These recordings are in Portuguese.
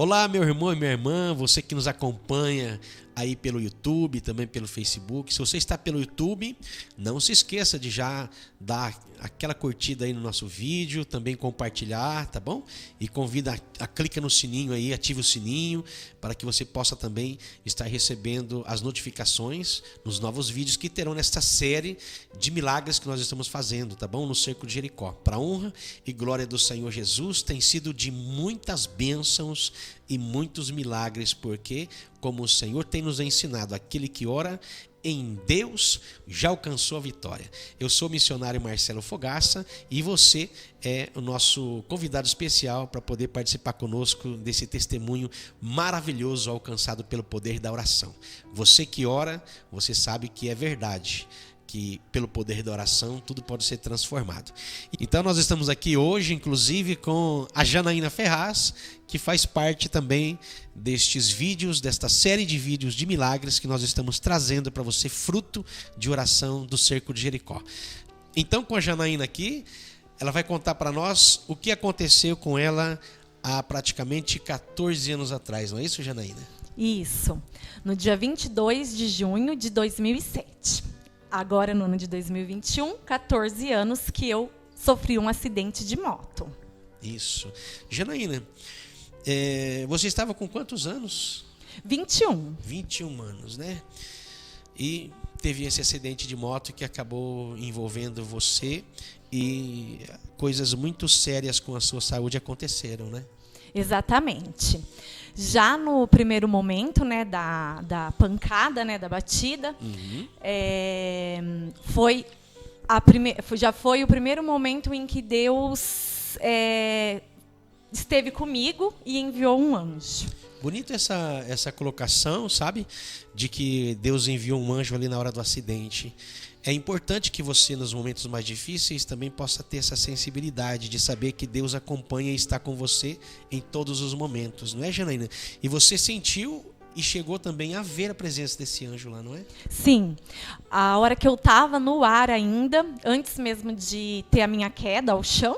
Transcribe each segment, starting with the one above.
Olá, meu irmão e minha irmã, você que nos acompanha aí pelo YouTube, também pelo Facebook. Se você está pelo YouTube, não se esqueça de já dar aquela curtida aí no nosso vídeo, também compartilhar, tá bom? E convida a clica no sininho aí, ative o sininho, para que você possa também estar recebendo as notificações nos novos vídeos que terão nesta série de milagres que nós estamos fazendo, tá bom? No Cerco de Jericó. Para a honra e glória do Senhor Jesus, tem sido de muitas bênçãos e muitos milagres, porque como o Senhor tem nos ensinado, aquele que ora em Deus já alcançou a vitória. Eu sou o missionário Marcelo Fogaça e você é o nosso convidado especial para poder participar conosco desse testemunho maravilhoso alcançado pelo poder da oração. Você que ora, você sabe que é verdade, que pelo poder da oração tudo pode ser transformado. Então nós estamos aqui hoje, inclusive, com a Janaína Ferraz, que faz parte também destes vídeos, desta série de vídeos de milagres que nós estamos trazendo para você, fruto de oração do Cerco de Jericó. Então, com a Janaína aqui, ela vai contar para nós o que aconteceu com ela há praticamente 14 anos atrás, não é isso, Janaína? Isso, no dia 22 de junho de 2007. Agora, no ano de 2021, 14 anos que eu sofri um acidente de moto. Isso. Janaína, você estava com quantos anos? 21. 21 anos, né? E teve esse acidente de moto que acabou envolvendo você e coisas muito sérias com a sua saúde aconteceram, né? Exatamente. Já no primeiro momento, né, da pancada, né, da batida, já foi o primeiro momento em que Deus esteve comigo e enviou um anjo. Bonito essa colocação, sabe? De que Deus enviou um anjo ali na hora do acidente. É importante que você, nos momentos mais difíceis, também possa ter essa sensibilidade de saber que Deus acompanha e está com você em todos os momentos, não é, Janaína? E você sentiu e chegou também a ver a presença desse anjo lá, não é? Sim. A hora que eu estava no ar ainda, antes mesmo de ter a minha queda ao chão,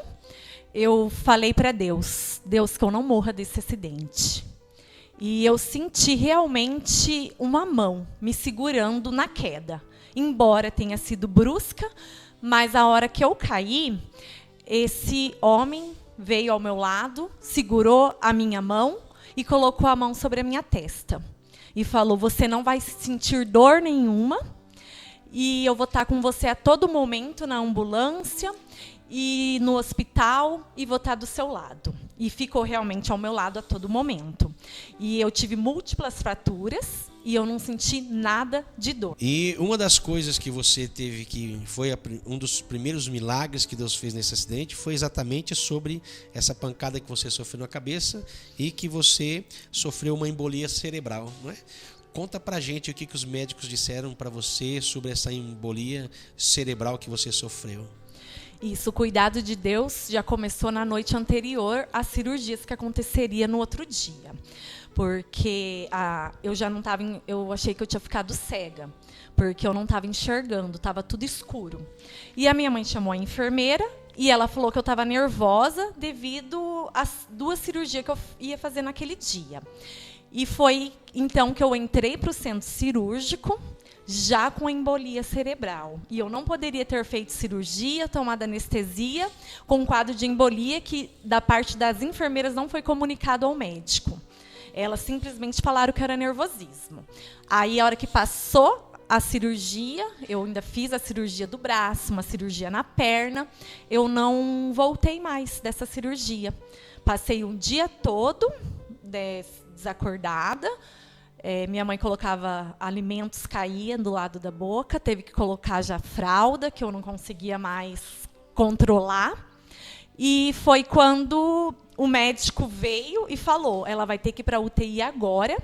eu falei para Deus, que eu não morra desse acidente. E eu senti realmente uma mão me segurando na queda. Embora tenha sido brusca, mas a hora que eu caí, esse homem veio ao meu lado, segurou a minha mão e colocou a mão sobre a minha testa. E falou, você não vai sentir dor nenhuma, e eu vou estar com você a todo momento na ambulância e no hospital, e vou estar do seu lado. E ficou realmente ao meu lado a todo momento. E eu tive múltiplas fraturas e eu não senti nada de dor. E uma das coisas que você teve, que foi um dos primeiros milagres que Deus fez nesse acidente, foi exatamente sobre essa pancada que você sofreu na cabeça e que você sofreu uma embolia cerebral, não é? Conta pra gente o que os médicos disseram para você sobre essa embolia cerebral que você sofreu. Isso, o cuidado de Deus já começou na noite anterior às cirurgias que aconteceria no outro dia. Porque eu já não estava, eu achei que eu tinha ficado cega, porque eu não estava enxergando, estava tudo escuro. E a minha mãe chamou a enfermeira e ela falou que eu estava nervosa devido às 2 cirurgias que eu ia fazer naquele dia. E foi então que eu entrei para o centro cirúrgico, já com embolia cerebral. E eu não poderia ter feito cirurgia, tomado anestesia, com um quadro de embolia que, da parte das enfermeiras, não foi comunicado ao médico. Elas simplesmente falaram que era nervosismo. Aí, a hora que passou a cirurgia, eu ainda fiz a cirurgia do braço, uma cirurgia na perna, eu não voltei mais dessa cirurgia. Passei um dia todo desacordada. Minha mãe colocava alimentos, caía do lado da boca, teve que colocar já fralda, que eu não conseguia mais controlar. E foi quando o médico veio e falou, ela vai ter que ir para a UTI agora,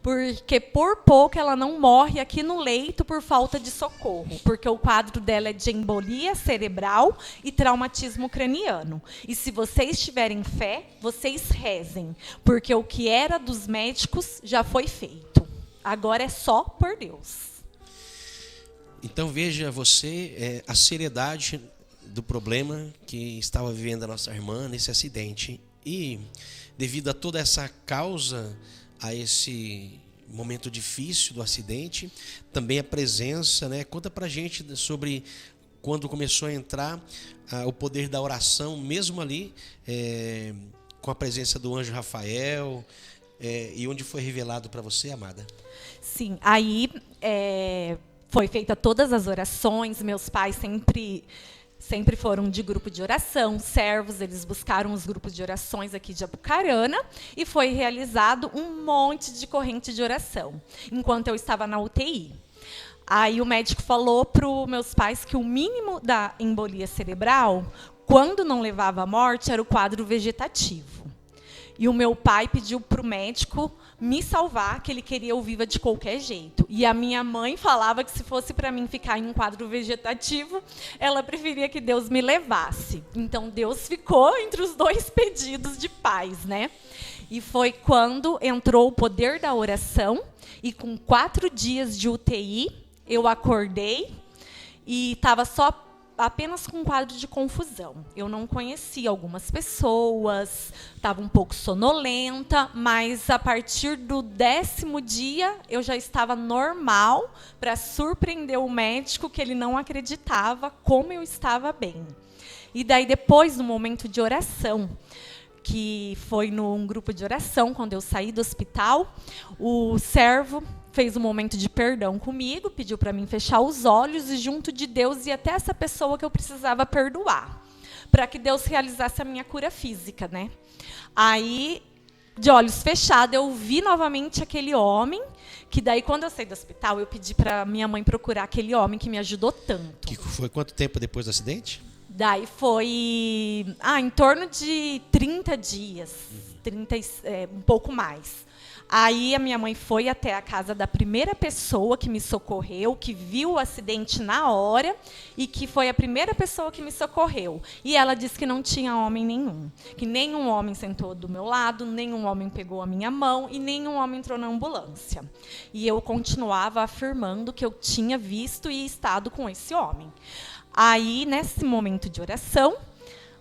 porque por pouco ela não morre aqui no leito por falta de socorro, porque o quadro dela é de embolia cerebral e traumatismo craniano. E se vocês tiverem fé, vocês rezem, porque o que era dos médicos já foi feito. Agora é só por Deus. Então veja você a seriedade do problema que estava vivendo a nossa irmã nesse acidente. E devido a toda essa causa, a esse momento difícil do acidente, também a presença, né? Conta pra gente sobre quando começou a entrar o poder da oração, mesmo ali, com a presença do anjo Rafael, e onde foi revelado para você, amada? Sim, aí foi feita todas as orações, meus pais sempre foram de grupo de oração, servos, eles buscaram os grupos de orações aqui de Apucarana e foi realizado um monte de corrente de oração, enquanto eu estava na UTI. Aí o médico falou para os meus pais que o mínimo da embolia cerebral, quando não levava à morte, era o quadro vegetativo. E o meu pai pediu para o médico me salvar, que ele queria eu viva de qualquer jeito. E a minha mãe falava que se fosse para mim ficar em um quadro vegetativo, ela preferia que Deus me levasse. Então Deus ficou entre os dois pedidos de paz, né? E foi quando entrou o poder da oração, e com 4 dias de UTI, eu acordei e estava apenas com um quadro de confusão. Eu não conhecia algumas pessoas, estava um pouco sonolenta, mas a partir do 10º dia eu já estava normal, para surpreender o médico, que ele não acreditava como eu estava bem. E daí, depois do momento de oração, que foi num grupo de oração, quando eu saí do hospital, o servo fez um momento de perdão comigo, pediu para mim fechar os olhos e junto de Deus ir até essa pessoa que eu precisava perdoar, para que Deus realizasse a minha cura física, né? Aí, de olhos fechados, eu vi novamente aquele homem, que daí, quando eu saí do hospital, eu pedi para minha mãe procurar aquele homem que me ajudou tanto. Que foi quanto tempo depois do acidente? Daí foi em torno de 30 dias, um pouco mais. Aí a minha mãe foi até a casa da primeira pessoa que me socorreu, que viu o acidente na hora e que foi a primeira pessoa que me socorreu. E ela disse que não tinha homem nenhum, que nenhum homem sentou do meu lado, nenhum homem pegou a minha mão e nenhum homem entrou na ambulância. E eu continuava afirmando que eu tinha visto e estado com esse homem. Aí, nesse momento de oração,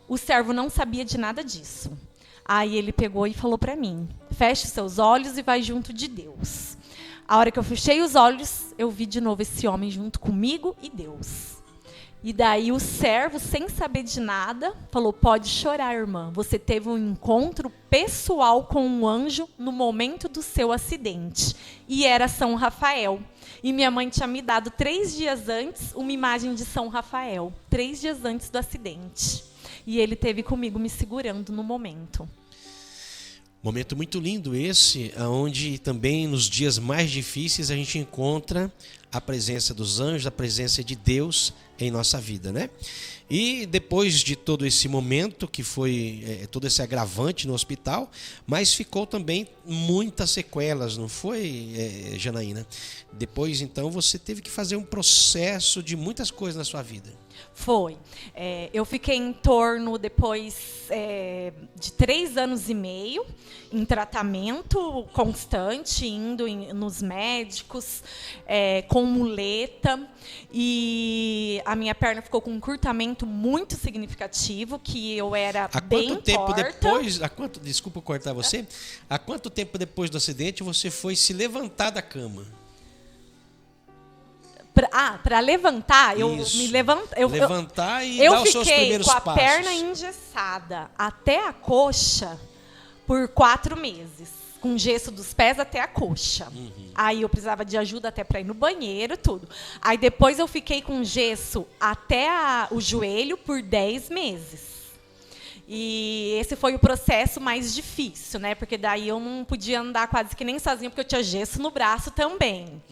o servo não sabia de nada disso. Aí ele pegou e falou para mim: feche seus olhos e vai junto de Deus. A hora que eu fechei os olhos, eu vi de novo esse homem junto comigo e Deus. E daí o servo, sem saber de nada, falou: pode chorar, irmã. Você teve um encontro pessoal com um anjo no momento do seu acidente. E era São Rafael. E minha mãe tinha me dado 3 dias antes uma imagem de São Rafael. 3 dias antes do acidente. E ele esteve comigo me segurando no momento. Momento muito lindo esse, onde também nos dias mais difíceis a gente encontra a presença dos anjos, a presença de Deus em nossa vida, né? E depois de todo esse momento, que foi todo esse agravante no hospital, mas ficou também muitas sequelas, não foi, Janaína? Depois, então, você teve que fazer um processo de muitas coisas na sua vida. Foi. Eu fiquei em torno, depois de 3 anos e meio, em tratamento constante, indo nos médicos, com muleta, e a minha perna ficou com um encurtamento muito significativo, que eu era bem torta. Desculpa cortar você, há quanto tempo depois do acidente você foi se levantar da cama? Para levantar, eu me levantei. Levantar e dar os seus primeiros passos. Eu fiquei com a perna engessada até a coxa por 4 meses, com gesso dos pés até a coxa. Aí eu precisava de ajuda até para ir no banheiro, tudo. Aí depois eu fiquei com gesso até o joelho por 10 meses. E esse foi o processo mais difícil, né? Porque daí eu não podia andar quase que nem sozinha, porque eu tinha gesso no braço também.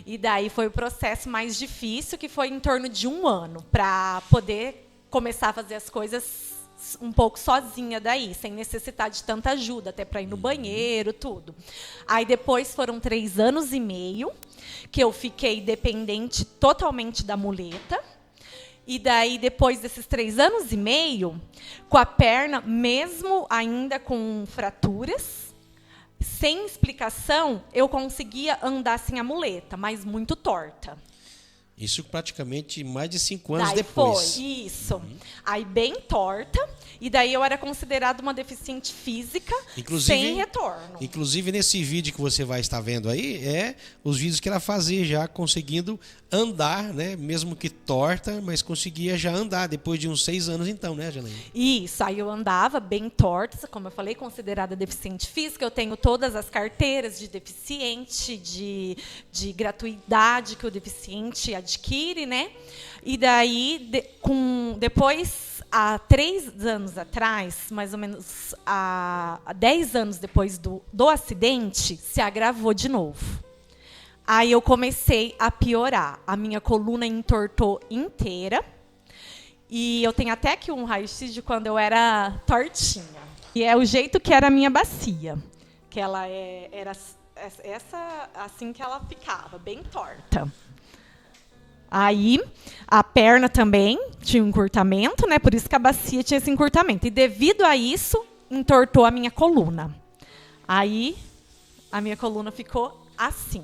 E daí foi o processo mais difícil, que foi em torno de 1 ano, para poder começar a fazer as coisas um pouco sozinha daí, sem necessitar de tanta ajuda, até para ir no banheiro, tudo. Aí depois foram 3 anos e meio, que eu fiquei dependente totalmente da muleta. E daí, depois desses 3 anos e meio, com a perna, mesmo ainda com fraturas, sem explicação, eu conseguia andar sem a muleta, mas muito torta. Isso praticamente mais de 5 anos Daí depois. foi, isso. Aí bem torta, e daí eu era considerada uma deficiente física sem retorno. Inclusive, nesse vídeo que você vai estar vendo aí, os vídeos que ela fazia já conseguindo andar, né? Mesmo que torta, mas conseguia já andar, depois de uns 6 anos então, né, Janaína? Isso, aí eu andava bem torta, como eu falei, considerada deficiente física. Eu tenho todas as carteiras de deficiente, de gratuidade que o deficiente adquire, né? E daí, depois, há 3 anos atrás, mais ou menos há 10 anos depois do acidente, se agravou de novo. Aí eu comecei a piorar. A minha coluna entortou inteira. E eu tenho até aqui um raio-x de quando eu era tortinha. E é o jeito que era a minha bacia. Que ela era essa, assim que ela ficava, bem torta. Aí, a perna também tinha um encurtamento, né? Por isso que a bacia tinha esse encurtamento. E devido a isso, entortou a minha coluna. Aí, a minha coluna ficou assim.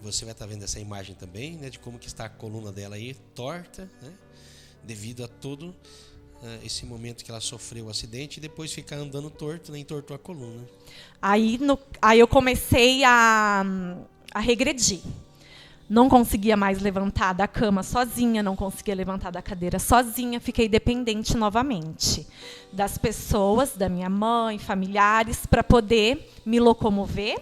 Você vai estar vendo essa imagem também, né? De como que está a coluna dela aí, torta, né? Devido a todo esse momento que ela sofreu o acidente e depois ficar andando torto, né? Entortou a coluna. Aí eu comecei a regredir. Não conseguia mais levantar da cama sozinha, não conseguia levantar da cadeira sozinha, fiquei dependente novamente das pessoas, da minha mãe, familiares, para poder me locomover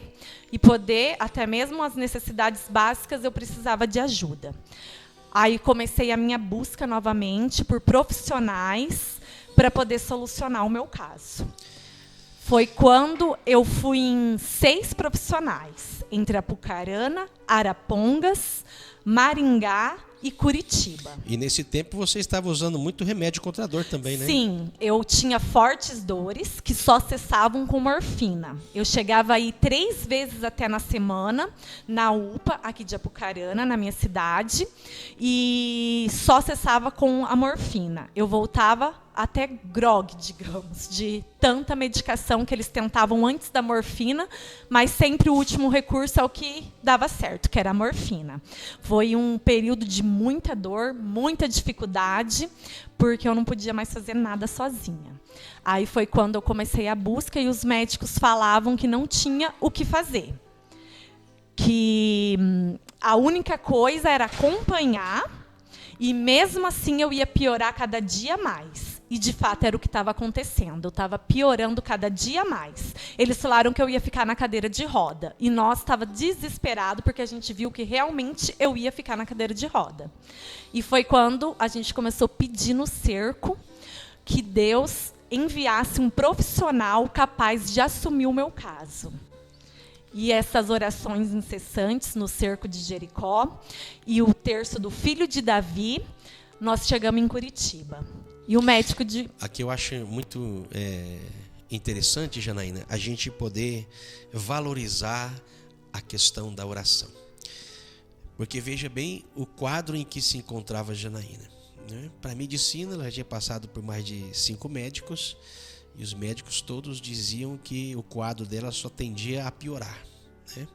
e poder, até mesmo as necessidades básicas, eu precisava de ajuda. Aí comecei a minha busca novamente por profissionais para poder solucionar o meu caso. Foi quando eu fui em 6 profissionais, entre Apucarana, Arapongas, Maringá e Curitiba. E nesse tempo você estava usando muito remédio contra a dor também, né? Sim, eu tinha fortes dores que só cessavam com morfina. Eu chegava aí 3 vezes até na semana, na UPA, aqui de Apucarana, na minha cidade, e só cessava com a morfina. Eu voltava até grog, digamos, de tanta medicação que eles tentavam antes da morfina, mas sempre o último recurso é o que dava certo, que era a morfina. Foi um período de muita dor, muita dificuldade, porque eu não podia mais fazer nada sozinha. Aí foi quando eu comecei a busca e os médicos falavam que não tinha o que fazer. Que a única coisa era acompanhar e, mesmo assim, eu ia piorar cada dia mais. E, de fato, era o que estava acontecendo. Eu estava piorando cada dia mais. Eles falaram que eu ia ficar na cadeira de roda. E nós estava desesperado porque a gente viu que realmente eu ia ficar na cadeira de roda. E foi quando a gente começou a pedir no cerco que Deus enviasse um profissional capaz de assumir o meu caso. E essas orações incessantes no cerco de Jericó e o terço do filho de Davi, nós chegamos em Curitiba. E o médico de... Aqui eu acho muito interessante, Janaína, a gente poder valorizar a questão da oração. Porque veja bem o quadro em que se encontrava Janaína. Né? Para a medicina, ela tinha passado por mais de 5 médicos, e os médicos todos diziam que o quadro dela só tendia a piorar. Né?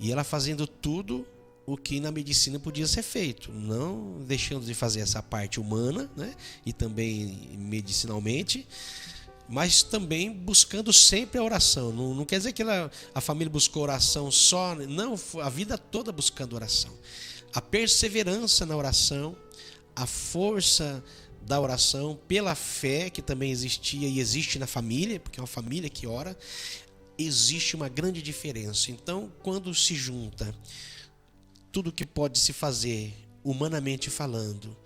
E ela fazendo tudo o que na medicina podia ser feito, não deixando de fazer essa parte humana, né? E também medicinalmente, mas também buscando sempre a oração. Não quer dizer que a família buscou oração só, não, a vida toda buscando oração. A perseverança na oração, a força da oração, pela fé que também existia e existe na família, porque é uma família que ora, existe uma grande diferença. Então, quando se junta tudo que pode se fazer humanamente falando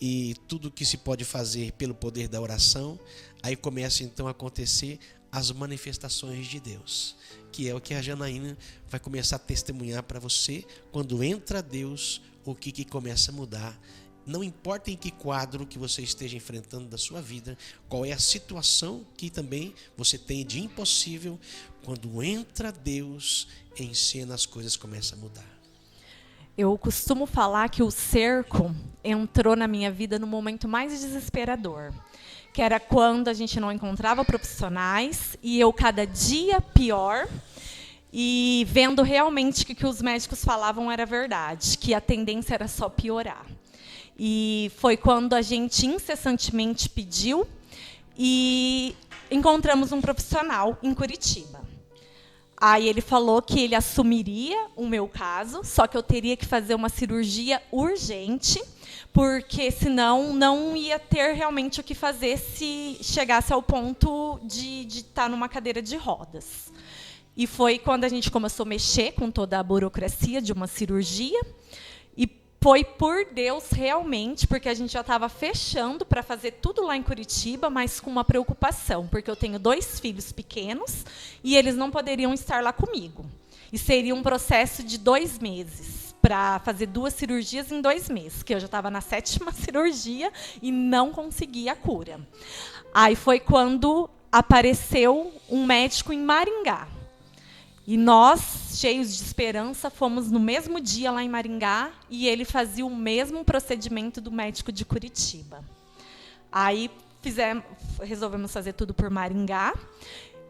e tudo que se pode fazer pelo poder da oração, aí começa então a acontecer as manifestações de Deus, que é o que a Janaína vai começar a testemunhar para você. Quando entra Deus, o que começa a mudar. Não importa em que quadro que você esteja enfrentando da sua vida, qual é a situação que também você tem de impossível, quando entra Deus em cena, as coisas começam a mudar. Eu costumo falar que o cerco entrou na minha vida no momento mais desesperador, que era quando a gente não encontrava profissionais e eu cada dia pior e vendo realmente que o que os médicos falavam era verdade, que a tendência era só piorar. E foi quando a gente incessantemente pediu e encontramos um profissional em Curitiba. Aí ele falou que ele assumiria o meu caso, só que eu teria que fazer uma cirurgia urgente, porque senão não ia ter realmente o que fazer se chegasse ao ponto de estar numa cadeira de rodas. E foi quando a gente começou a mexer com toda a burocracia de uma cirurgia. E foi por Deus realmente, porque a gente já estava fechando para fazer tudo lá em Curitiba, mas com uma preocupação, porque eu tenho 2 filhos pequenos e eles não poderiam estar lá comigo. E seria um processo de 2 meses, para fazer 2 cirurgias em 2 meses, que eu já estava na 7ª cirurgia e não conseguia a cura. Aí foi quando apareceu um médico em Maringá. E nós, cheios de esperança, fomos no mesmo dia lá em Maringá e ele fazia o mesmo procedimento do médico de Curitiba. Aí resolvemos fazer tudo por Maringá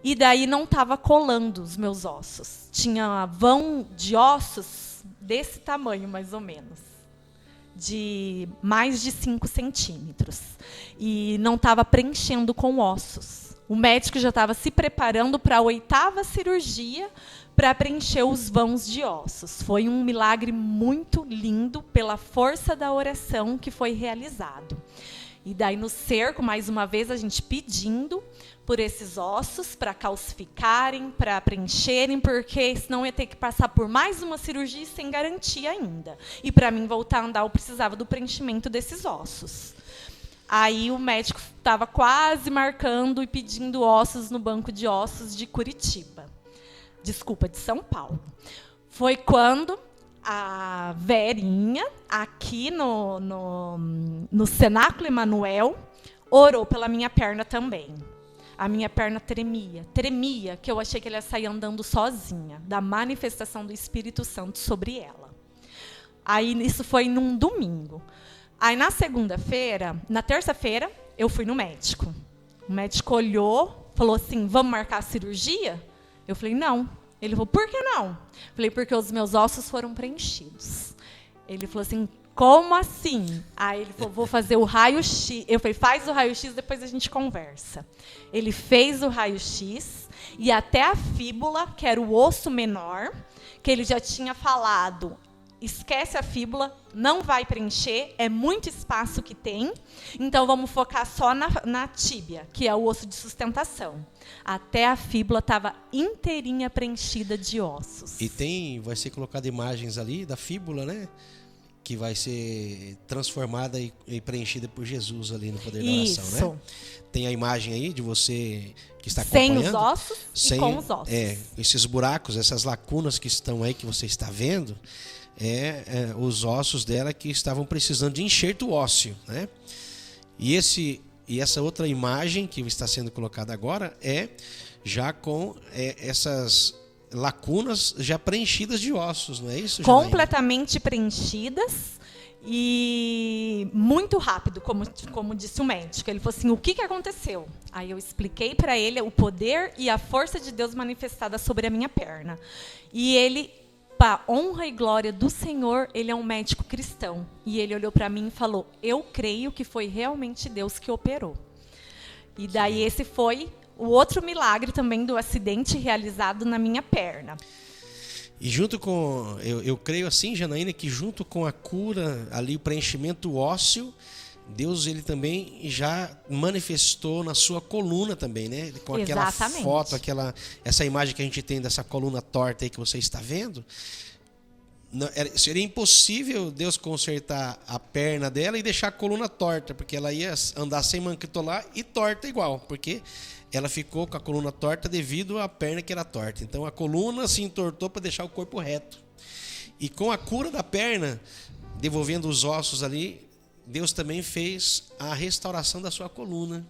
e daí não estava colando os meus ossos. Tinha vão de ossos desse tamanho, mais ou menos, de mais de 5 centímetros. E não estava preenchendo com ossos. O médico já estava se preparando para a 8ª cirurgia para preencher os vãos de ossos. Foi um milagre muito lindo pela força da oração que foi realizado. E daí no cerco, mais uma vez, a gente pedindo por esses ossos para calcificarem, para preencherem, porque senão ia ter que passar por mais uma cirurgia sem garantia ainda. E para mim voltar a andar, eu precisava do preenchimento desses ossos. Aí o médico estava quase marcando e pedindo ossos no banco de ossos de Curitiba. Desculpa, de São Paulo. Foi quando a Verinha, aqui no Cenáculo Emanuel, orou pela minha perna também. A minha perna tremia, que eu achei que ela ia sair andando sozinha, da manifestação do Espírito Santo sobre ela. Aí isso foi num domingo. Aí, na terça-feira, eu fui no médico. O médico olhou, falou assim, vamos marcar a cirurgia? Eu falei, não. Ele falou, por que não? Eu falei, porque os meus ossos foram preenchidos. Ele falou assim, como assim? Aí ele falou, vou fazer o raio-x. Eu falei, faz o raio-x, depois a gente conversa. Ele fez o raio-x e até a fíbula, que era o osso menor, que ele já tinha falado, esquece a fíbula, não vai preencher, é muito espaço que tem, então vamos focar só na tíbia, que é o osso de sustentação. Até a fíbula estava inteirinha preenchida de ossos. E vai ser colocada imagens ali da fíbula, né? Que vai ser transformada e preenchida por Jesus ali no poder da oração, né? Tem a imagem aí de você que está acompanhando. Sem os ossos e com os ossos. Esses buracos, essas lacunas que estão aí, que você está vendo, os ossos dela que estavam precisando de enxerto ósseo, né? E essa outra imagem que está sendo colocada agora já com essas lacunas já preenchidas de ossos, não é isso, Janaína? Completamente preenchidas e muito rápido, como disse o médico. Ele falou assim, o que aconteceu? Aí eu expliquei para ele o poder e a força de Deus manifestada sobre a minha perna. E ele, para honra e glória do Senhor, ele é um médico cristão. E ele olhou para mim e falou, eu creio que foi realmente Deus que operou. E daí esse foi o outro milagre também do acidente realizado na minha perna. E junto com, eu creio assim, Janaína, que junto com a cura, ali o preenchimento ósseo, Deus ele também já manifestou na sua coluna também, né? Com aquela Exatamente. Foto, essa imagem que a gente tem dessa coluna torta aí que você está vendo. Seria impossível Deus consertar a perna dela e deixar a coluna torta, porque ela ia andar sem manquitolar e torta igual, porque ela ficou com a coluna torta devido à perna que era torta. Então a coluna se entortou para deixar o corpo reto. E com a cura da perna, devolvendo os ossos ali, Deus também fez a restauração da sua coluna,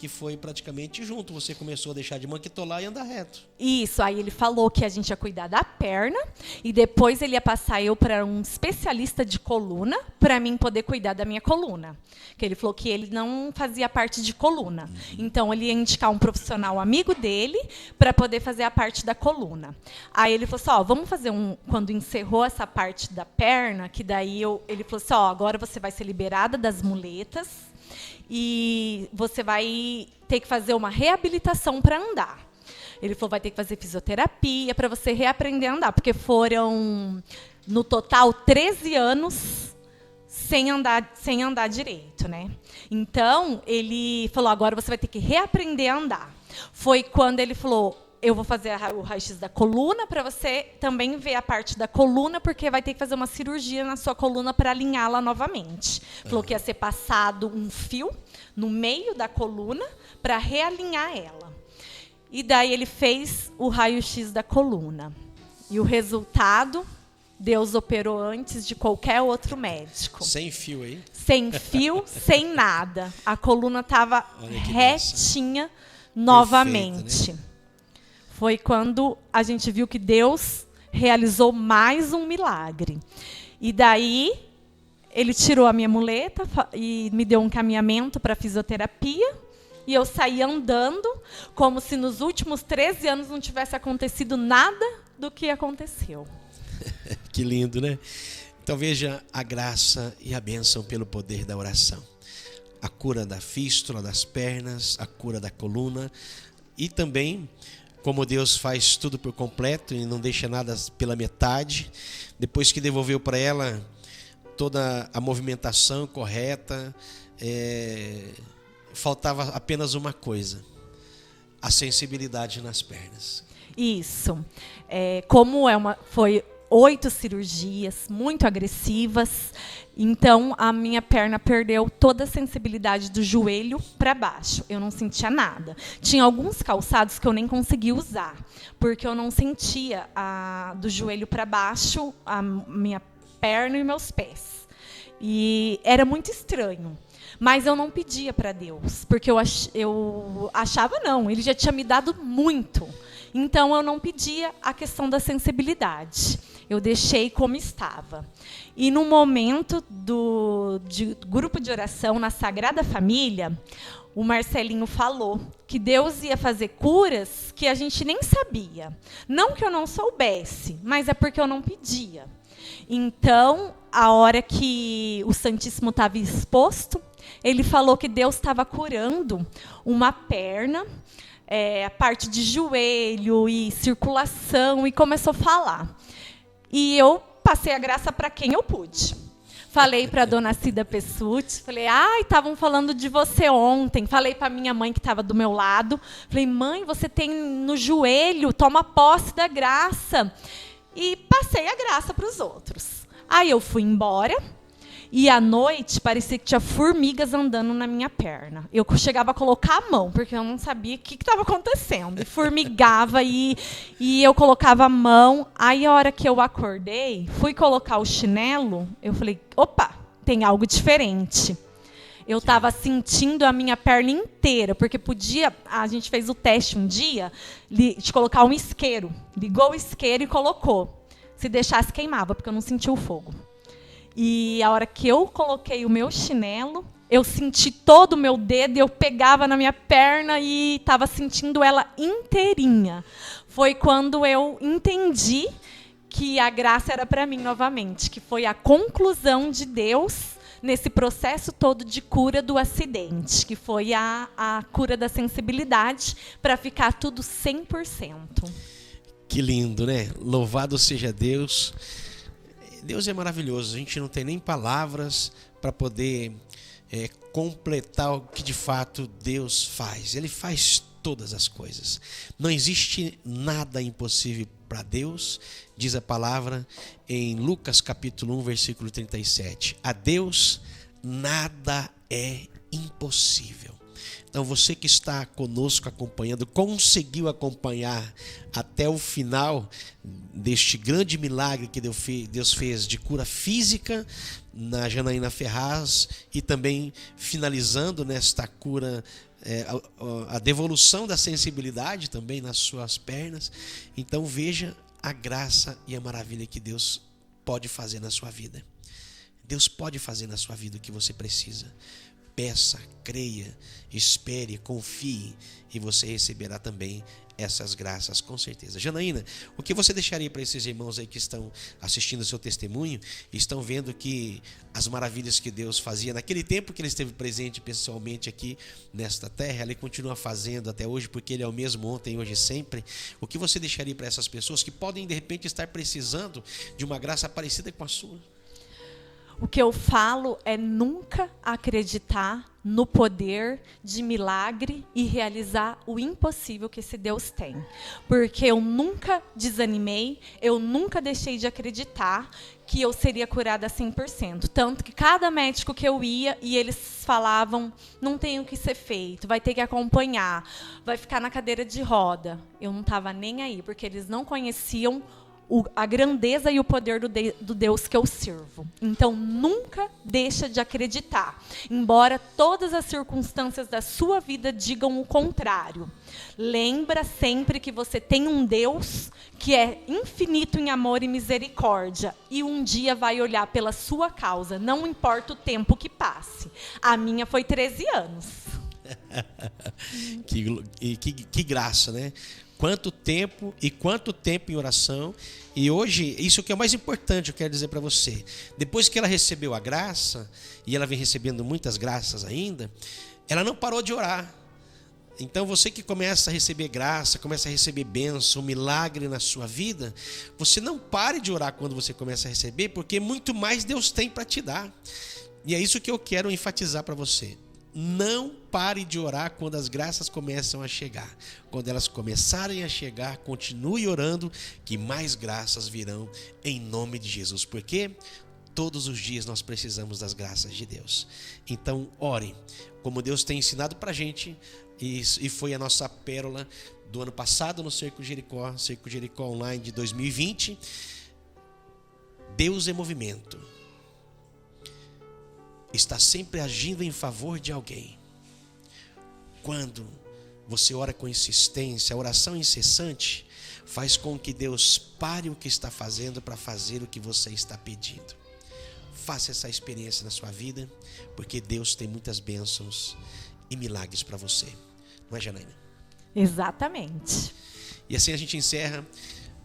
que foi praticamente junto. Você começou a deixar de manquitolar e andar reto. Isso, aí ele falou que a gente ia cuidar da perna e depois ele ia passar eu para um especialista de coluna para mim poder cuidar da minha coluna. Que ele falou que ele não fazia parte de coluna. Então ele ia indicar um profissional amigo dele para poder fazer a parte da coluna. Aí ele falou assim, vamos fazer quando encerrou essa parte da perna, que daí ele falou assim, agora você vai ser liberada das muletas e você vai ter que fazer uma reabilitação para andar. Ele falou, vai ter que fazer fisioterapia para você reaprender a andar, porque foram, no total, 13 anos sem andar direito, né? Então, ele falou, agora você vai ter que reaprender a andar. Foi quando ele falou, eu vou fazer o raio-x da coluna para você também ver a parte da coluna, porque vai ter que fazer uma cirurgia na sua coluna para alinhá-la novamente. Falou que ia ser passado um fio no meio da coluna para realinhar ela. E daí ele fez o raio-x da coluna. E o resultado, Deus operou antes de qualquer outro médico. Sem fio aí? Sem fio, sem nada. A coluna estava retinha novamente. Perfeito, né? Foi quando a gente viu que Deus realizou mais um milagre. E daí, ele tirou a minha muleta e me deu um encaminhamento para fisioterapia. E eu saí andando como se nos últimos 13 anos não tivesse acontecido nada do que aconteceu. Que lindo, né? Então veja a graça e a bênção pelo poder da oração. A cura da fístula das pernas, a cura da coluna e também como Deus faz tudo por completo e não deixa nada pela metade. Depois que devolveu para ela toda a movimentação correta, faltava apenas uma coisa: a sensibilidade nas pernas. Isso. Foi 8 cirurgias, muito agressivas. Então, a minha perna perdeu toda a sensibilidade do joelho para baixo. Eu não sentia nada. Tinha alguns calçados que eu nem conseguia usar, porque eu não sentia do joelho para baixo a minha perna e meus pés. E era muito estranho. Mas eu não pedia para Deus, porque eu achava não, Ele já tinha me dado muito. Então, eu não pedia a questão da sensibilidade. Eu deixei como estava. E no momento de grupo de oração na Sagrada Família, o Marcelinho falou que Deus ia fazer curas que a gente nem sabia. Não que eu não soubesse, mas é porque eu não pedia. Então, a hora que o Santíssimo estava exposto, ele falou que Deus estava curando uma perna, a parte de joelho e circulação, e começou a falar. E eu passei a graça para quem eu pude. Falei para a dona Cida Pessutti, falei, estavam falando de você ontem. Falei para minha mãe que estava do meu lado, falei, mãe, você tem no joelho, toma posse da graça. E passei a graça para os outros. Aí eu fui embora. E à noite, parecia que tinha formigas andando na minha perna. Eu chegava a colocar a mão, porque eu não sabia o que estava acontecendo. E formigava e eu colocava a mão. Aí, a hora que eu acordei, fui colocar o chinelo, eu falei, opa, tem algo diferente. Eu estava sentindo a minha perna inteira, porque a gente fez o teste um dia, de colocar um isqueiro. Ligou o isqueiro e colocou. Se deixasse, queimava, porque eu não sentia o fogo. E a hora que eu coloquei o meu chinelo, eu senti todo o meu dedo, eu pegava na minha perna e estava sentindo ela inteirinha. Foi quando eu entendi que a graça era para mim novamente, que foi a conclusão de Deus nesse processo todo de cura do acidente, que foi a cura da sensibilidade para ficar tudo 100%. Que lindo, né? Louvado seja Deus. Deus é maravilhoso, a gente não tem nem palavras para poder completar o que de fato Deus faz. Ele faz todas as coisas. Não existe nada impossível para Deus, diz a palavra em Lucas capítulo 1, versículo 37. A Deus nada é impossível. Então você que está conosco acompanhando, conseguiu acompanhar até o final deste grande milagre que Deus fez de cura física na Janaína Ferraz e também finalizando nesta cura a devolução da sensibilidade também nas suas pernas. Então veja a graça e a maravilha que Deus pode fazer na sua vida. Deus pode fazer na sua vida o que você precisa. Peça, creia, espere, confie e você receberá também essas graças, com certeza. Janaína, o que você deixaria para esses irmãos aí que estão assistindo o seu testemunho e estão vendo que as maravilhas que Deus fazia naquele tempo que Ele esteve presente pessoalmente aqui nesta terra, Ele continua fazendo até hoje, porque Ele é o mesmo ontem, hoje e sempre. O que você deixaria para essas pessoas que podem de repente estar precisando de uma graça parecida com a sua? O que eu falo é nunca acreditar no poder de milagre e realizar o impossível que esse Deus tem. Porque eu nunca desanimei, eu nunca deixei de acreditar que eu seria curada 100%. Tanto que cada médico que eu ia, e eles falavam, não tem o que ser feito, vai ter que acompanhar, vai ficar na cadeira de roda. Eu não estava nem aí, porque eles não conheciam a grandeza e o poder do Deus que eu sirvo. Então, nunca deixa de acreditar, embora todas as circunstâncias da sua vida digam o contrário. Lembra sempre que você tem um Deus que é infinito em amor e misericórdia, e um dia vai olhar pela sua causa, não importa o tempo que passe. A minha foi 13 anos. Que graça, né? Quanto tempo em oração. E hoje, isso que é o mais importante, eu quero dizer para você. Depois que ela recebeu a graça, e ela vem recebendo muitas graças ainda, ela não parou de orar. Então você que começa a receber graça, começa a receber bênção, milagre na sua vida, você não pare de orar quando você começa a receber, porque muito mais Deus tem para te dar. E é isso que eu quero enfatizar para você. Não pare de orar quando as graças começam a chegar. Quando elas começarem a chegar, continue orando, que mais graças virão em nome de Jesus. Porque todos os dias nós precisamos das graças de Deus. Então, ore, como Deus tem ensinado para a gente, e foi a nossa pérola do ano passado no Cerco Jericó Online de 2020. Deus é movimento. Está sempre agindo em favor de alguém. Quando você ora com insistência, a oração incessante faz com que Deus pare o que está fazendo para fazer o que você está pedindo. Faça essa experiência na sua vida, porque Deus tem muitas bênçãos e milagres para você. Não é, Janaína? Exatamente. E assim a gente encerra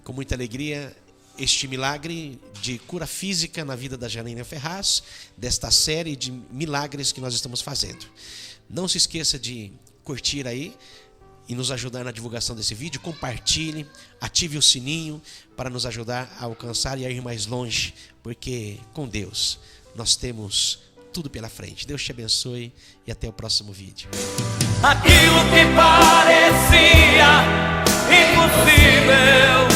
com muita alegria este milagre de cura física na vida da Janaína Ferraz, desta série de milagres que nós estamos fazendo. Não se esqueça de curtir aí e nos ajudar na divulgação desse vídeo. Compartilhe, ative o sininho para nos ajudar a alcançar e a ir mais longe, porque com Deus nós temos tudo pela frente. Deus te abençoe e até o próximo vídeo. Aquilo que parecia impossível,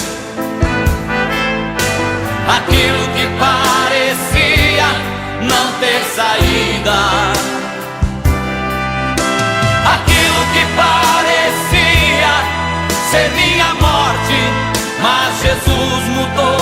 aquilo que parecia não ter saída, aquilo que parecia ser minha morte, mas Jesus mudou.